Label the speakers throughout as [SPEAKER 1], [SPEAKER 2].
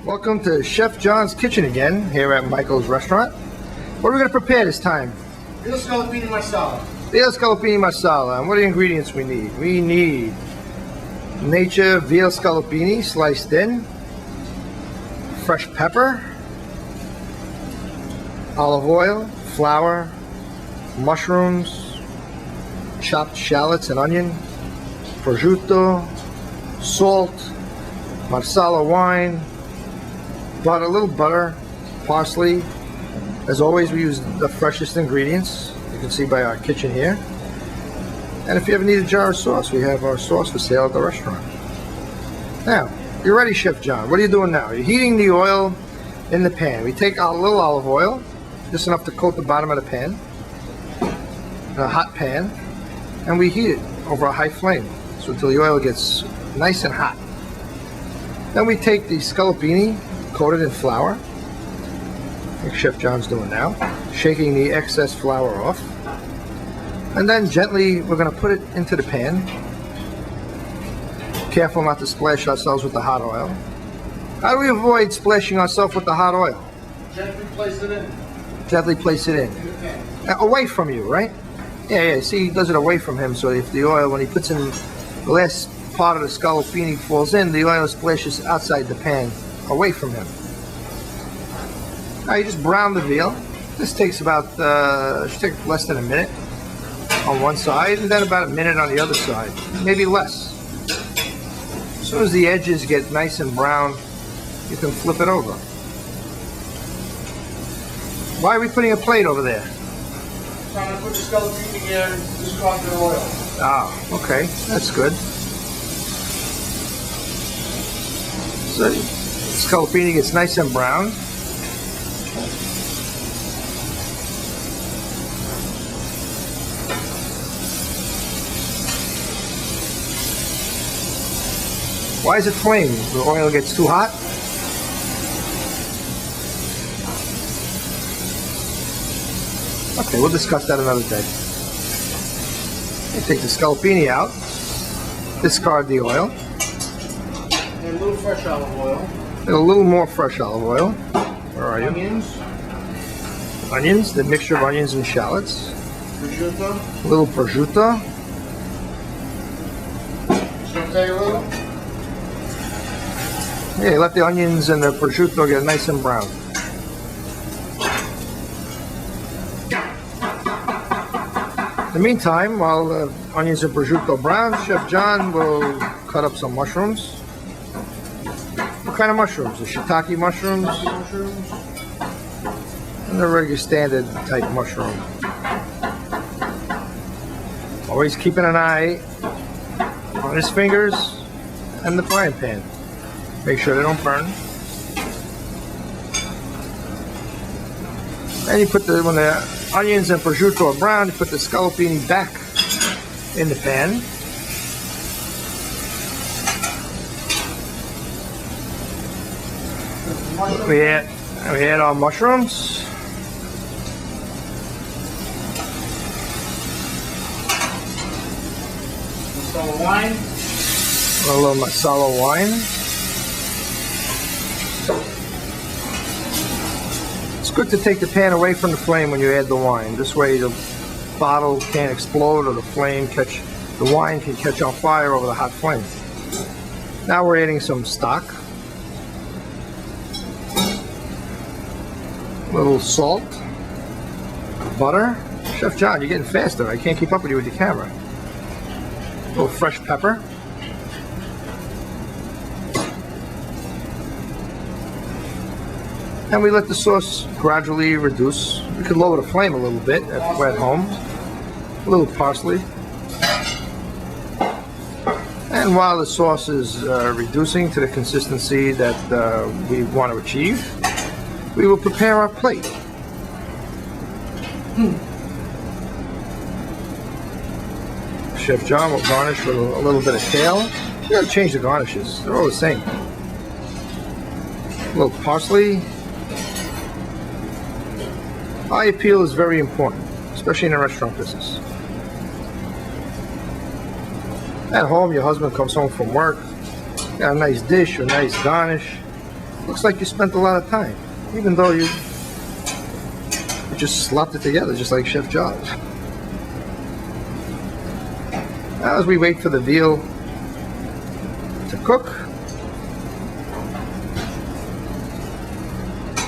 [SPEAKER 1] Welcome to Chef John's Kitchen again, here at Michael's Restaurant. What are we going to prepare this time?
[SPEAKER 2] Veal Marsala.
[SPEAKER 1] Veal Marsala. And what are the ingredients we need? We need nature veal scallopini sliced thin, fresh pepper, olive oil, flour, mushrooms, chopped shallots and onion, prosciutto, salt, marsala wine, butter, a little butter, parsley. As always, we use the freshest ingredients. You can see by our kitchen here. And if you ever need a jar of sauce, we have our sauce for sale at the restaurant. Now, you're ready, Chef John. What are you doing now? You're heating the oil in the pan. We take a little olive oil, just enough to coat the bottom of the pan, in a hot pan, and we heat it over a high flame, so until the oil gets nice and hot. Then we take the scallopini, coated in flour, like Chef John's doing now, shaking the excess flour off. And then gently, we're going to put it into the pan. Careful not to splash ourselves with the hot oil. How do we avoid splashing ourselves with the hot oil?
[SPEAKER 2] Gently place it in.
[SPEAKER 1] Gently place it in. Away from you, right? Yeah, see, he does it away from him, so if the oil, when he puts in the last part of the scallopini falls in, the oil splashes outside the pan, away from him. Now you just brown the veal. This takes about, should take less than a minute on one side, and then about a minute on the other side, maybe less. As soon as the edges get nice and brown, you can flip it over. Why are we putting a plate over there?
[SPEAKER 2] Trying to put the scallopini here and discard the oil.
[SPEAKER 1] Ah, okay, that's good. So the scallopini gets nice and brown. Why is it flame? The oil gets too hot? Okay, we'll discuss that another day. You take the scallopini out, discard the oil.
[SPEAKER 2] And a little fresh olive oil.
[SPEAKER 1] And a little more fresh olive oil. Where are you?
[SPEAKER 2] Onions.
[SPEAKER 1] Onions, the mixture of onions and shallots.
[SPEAKER 2] Prosciutto.
[SPEAKER 1] A little prosciutto.
[SPEAKER 2] Saute a little.
[SPEAKER 1] Yeah, let the onions and the prosciutto get nice and brown. In the meantime, while the onions and prosciutto brown, Chef John will cut up some mushrooms. What kind of mushrooms? The shiitake mushrooms?
[SPEAKER 2] Mushrooms.
[SPEAKER 1] And the regular standard type mushroom. Always keeping an eye on his fingers and the frying pan. Make sure they don't burn. And you put when the onions and prosciutto are brown, you put the scallopini back in the pan. We add our mushrooms.
[SPEAKER 2] Marsala wine.
[SPEAKER 1] A little marsala wine. It's good to take the pan away from the flame when you add the wine. This way the bottle can't explode or the wine can catch on fire over the hot flame. Now we're adding some stock. A little salt. Butter. Chef John, you're getting faster. I can't keep up with you with your camera. A little fresh pepper. And we let the sauce gradually reduce. We could lower the flame a little bit if we're at home. A little parsley. And while the sauce is reducing to the consistency that we want to achieve, we will prepare our plate. Chef John will garnish with a little bit of kale. You gotta change the garnishes. They're all the same. A little parsley. Eye appeal is very important, especially in the restaurant business. At home, your husband comes home from work, got a nice dish, a nice garnish. Looks like you spent a lot of time, even though you just slopped it together, just like Chef John's. Now, as we wait for the veal to cook,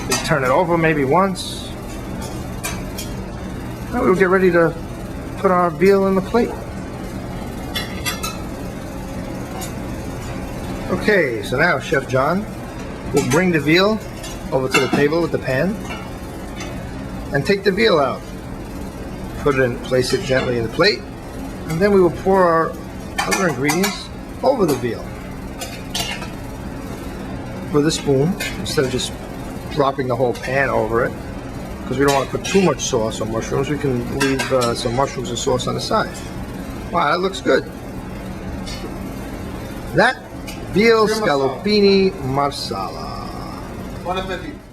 [SPEAKER 1] we turn it over maybe once. Now we'll get ready to put our veal in the plate. Okay, so now Chef John will bring the veal over to the table with the pan and take the veal out. Put it in, place it gently in the plate, and then we will pour our other ingredients over the veal with a spoon instead of just dropping the whole pan over it, because we don't want to put too much sauce on mushrooms. We can leave some mushrooms and sauce on the side. Wow, that looks good. That Veal Scallopini Marsala.
[SPEAKER 2] Buon appetito.